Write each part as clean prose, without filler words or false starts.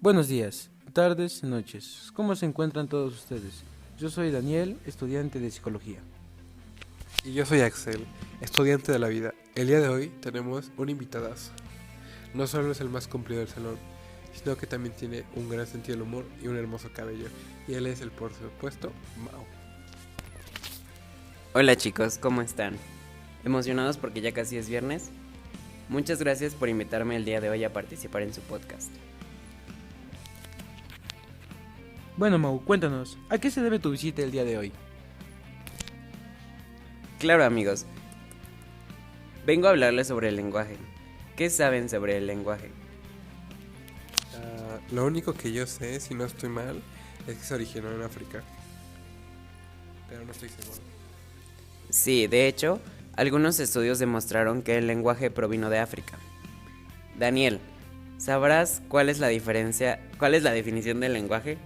Buenos días, tardes, noches. ¿Cómo se encuentran todos ustedes? Yo soy Daniel, estudiante de psicología. Y yo soy Axel, estudiante de la vida. El día de hoy tenemos un invitadazo. No solo es el más cumplido del salón, sino que también tiene un gran sentido del humor y un hermoso cabello. Y él es el, por supuesto, Mau. Hola chicos, ¿cómo están? ¿Emocionados porque ya casi es viernes? Muchas gracias por invitarme el día de hoy a participar en su podcast. Bueno, Mau, cuéntanos, ¿a qué se debe tu visita el día de hoy? Claro amigos, vengo a hablarles sobre el lenguaje. ¿Qué saben sobre el lenguaje? Lo único que yo sé, si no estoy mal, es que se originó en África. Pero no estoy seguro. Sí, de hecho, algunos estudios demostraron que el lenguaje provino de África. Daniel, ¿sabrás cuál es la definición del lenguaje?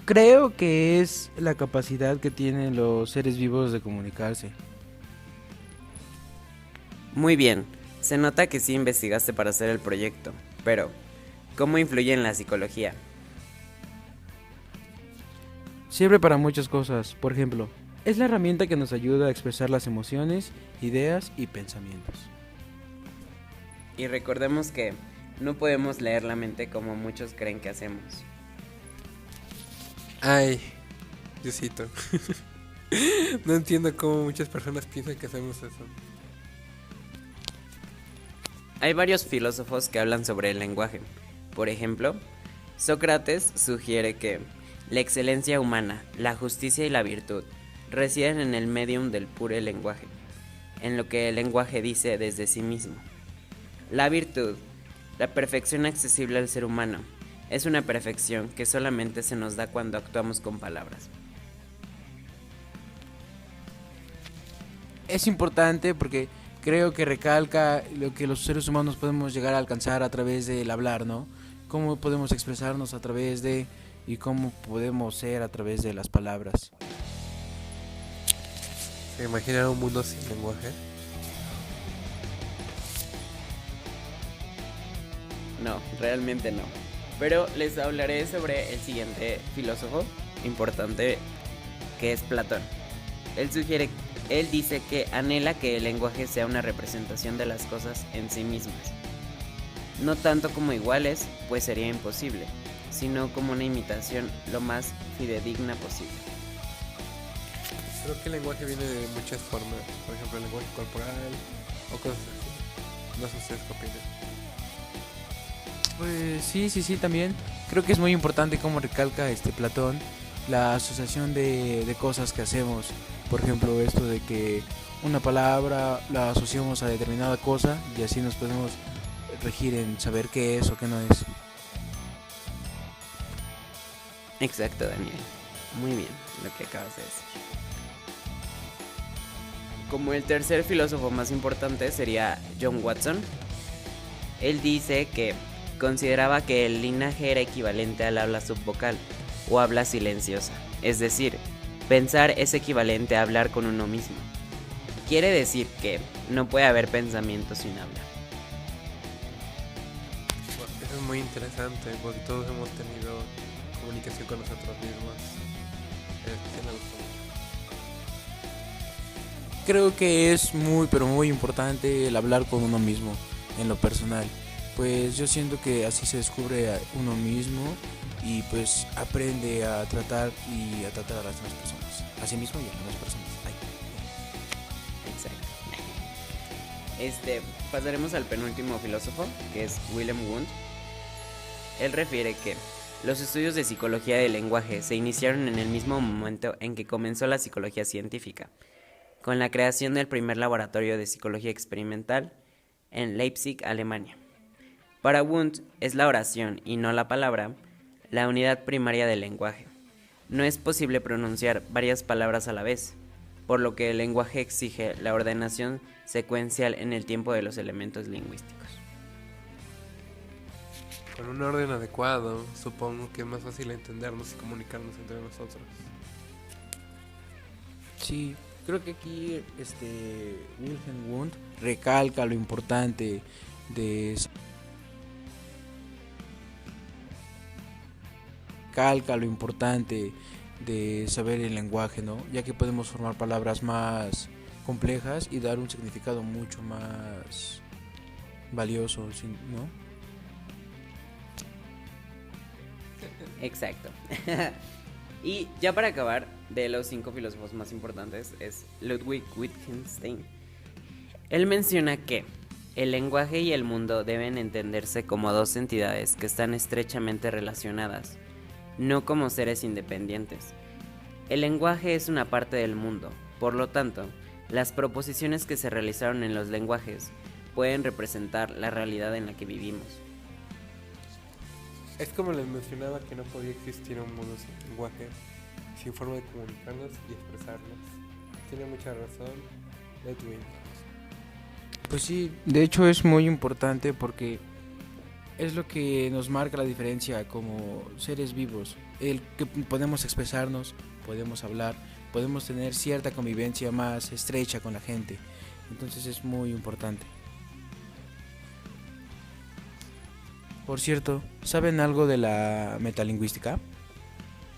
Creo que es la capacidad que tienen los seres vivos de comunicarse. Muy bien, se nota que sí investigaste para hacer el proyecto, pero ¿cómo influye en la psicología? Sirve para muchas cosas, por ejemplo, es la herramienta que nos ayuda a expresar las emociones, ideas y pensamientos. Y recordemos que no podemos leer la mente como muchos creen que hacemos. Ay, Diosito. No entiendo cómo muchas personas piensan que hacemos eso. Hay varios filósofos que hablan sobre el lenguaje. Por ejemplo, Sócrates sugiere que la excelencia humana, la justicia y la virtud residen en el medium del puro lenguaje, en lo que el lenguaje dice desde sí mismo. La virtud, la perfección accesible al ser humano, es una perfección que solamente se nos da cuando actuamos con palabras. Es importante porque creo que recalca lo que los seres humanos podemos llegar a alcanzar a través del hablar, ¿no? Cómo podemos expresarnos a través de y cómo podemos ser a través de las palabras. ¿Se imaginan un mundo sin lenguaje? No, realmente no. Pero les hablaré sobre el siguiente filósofo importante, que es Platón. Él dice que anhela que el lenguaje sea una representación de las cosas en sí mismas. No tanto como iguales, pues sería imposible, sino como una imitación lo más fidedigna posible. Creo que el lenguaje viene de muchas formas. Por ejemplo, el lenguaje corporal o cosas así. No sé ustedes qué opinan. Pues sí, también. Creo que es muy importante cómo recalca Platón la asociación de cosas que hacemos. Por ejemplo, esto de que una palabra la asociamos a determinada cosa y así nos podemos regir en saber qué es o qué no es. Exacto, Daniel. Muy bien lo que acabas de decir. Como el tercer filósofo más importante sería John Watson. Él dice que consideraba que el linaje era equivalente al habla subvocal o habla silenciosa, es decir, pensar es equivalente a hablar con uno mismo. Quiere decir que no puede haber pensamiento sin hablar. Eso es muy interesante porque todos hemos tenido comunicación con nosotros mismos. Me gusta mucho. Creo que es muy, pero muy importante el hablar con uno mismo en lo personal. Pues yo siento que así se descubre a uno mismo y pues aprende a tratar a las demás personas. A sí mismo y a las demás personas. Exacto. Pasaremos al penúltimo filósofo, que es Wilhelm Wundt. Él refiere que los estudios de psicología del lenguaje se iniciaron en el mismo momento en que comenzó la psicología científica, con la creación del primer laboratorio de psicología experimental en Leipzig, Alemania. Para Wundt es la oración y no la palabra la unidad primaria del lenguaje. No es posible pronunciar varias palabras a la vez, por lo que el lenguaje exige la ordenación secuencial en el tiempo de los elementos lingüísticos. Con un orden adecuado, supongo que es más fácil entendernos y comunicarnos entre nosotros. Sí, creo que aquí Wilhelm Wundt recalca lo importante de recalca lo importante de saber el lenguaje, ¿no? Ya que podemos formar palabras más complejas y dar un significado mucho más valioso, ¿no? Exacto. Y ya para acabar, de los 5 filósofos más importantes es Ludwig Wittgenstein. Él menciona que el lenguaje y el mundo deben entenderse como dos entidades que están estrechamente relacionadas, no como seres independientes. El lenguaje es una parte del mundo, por lo tanto, las proposiciones que se realizaron en los lenguajes pueden representar la realidad en la que vivimos. Es como les mencionaba que no podía existir un mundo sin lenguaje, sin forma de comunicarnos y expresarnos. Tiene mucha razón Edwin. Pues sí, de hecho es muy importante porque es lo que nos marca la diferencia como seres vivos. El que podemos expresarnos, podemos hablar, podemos tener cierta convivencia más estrecha con la gente. Entonces es muy importante. Por cierto, ¿saben algo de la metalingüística?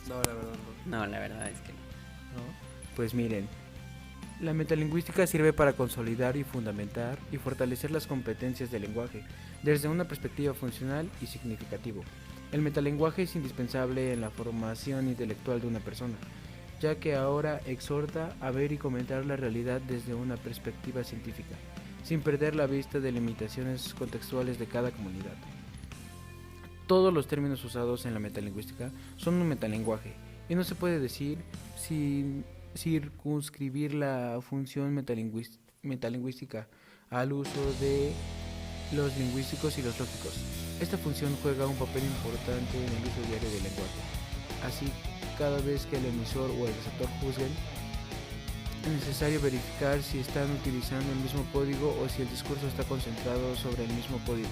No, la verdad no. No, la verdad es que no. ¿No? Pues miren, la metalingüística sirve para consolidar y fundamentar y fortalecer las competencias del lenguaje desde una perspectiva funcional y significativo. El metalenguaje es indispensable en la formación intelectual de una persona, ya que ahora exhorta a ver y comentar la realidad desde una perspectiva científica, sin perder la vista de limitaciones contextuales de cada comunidad. Todos los términos usados en la metalingüística son un metalenguaje, y no se puede decir sin circunscribir la función metalingüística al uso de los lingüísticos y los lógicos. Esta función juega un papel importante en el uso diario del lenguaje. Así, cada vez que el emisor o el receptor juzguen, es necesario verificar si están utilizando el mismo código o si el discurso está concentrado sobre el mismo código.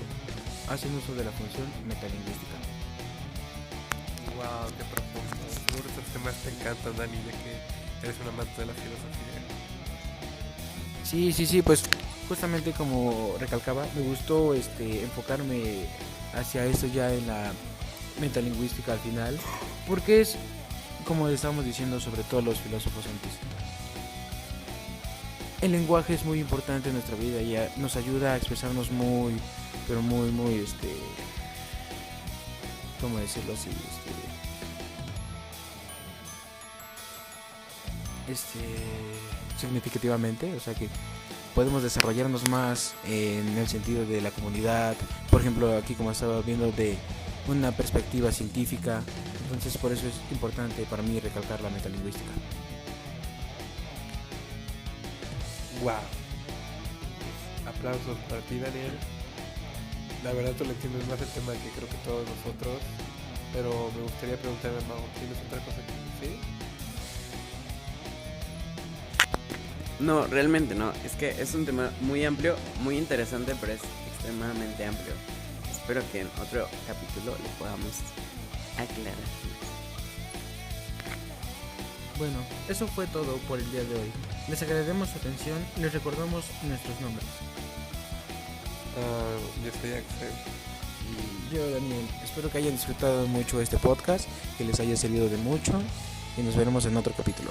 Hacen uso de la función metalingüística. Wow, qué profundo. Seguro estos temas te encantan, Dani, ya que eres un amante de la filosofía. Sí, pues justamente como recalcaba, me gustó enfocarme hacia eso ya en la metalingüística al final, porque es como estábamos diciendo sobre todos los filósofos antes. El lenguaje es muy importante en nuestra vida y nos ayuda a expresarnos muy, pero muy, ¿cómo decirlo así? Significativamente, o sea que podemos desarrollarnos más en el sentido de la comunidad, por ejemplo aquí como estaba viendo de una perspectiva científica, entonces por eso es importante para mí recalcar la metalingüística. Wow. Aplausos para ti, Daniel. La verdad tú le entiendes más el tema que creo que todos nosotros, pero me gustaría preguntarle a Mau, ¿tienes otra cosa que decir? No, realmente no. Es que es un tema muy amplio, muy interesante, pero es extremadamente amplio. Espero que en otro capítulo le podamos aclarar. Bueno, eso fue todo por el día de hoy. Les agradecemos su atención y les recordamos nuestros nombres. Yo soy Axel. Y yo, Daniel. Espero que hayan disfrutado mucho este podcast, que les haya servido de mucho y nos veremos en otro capítulo.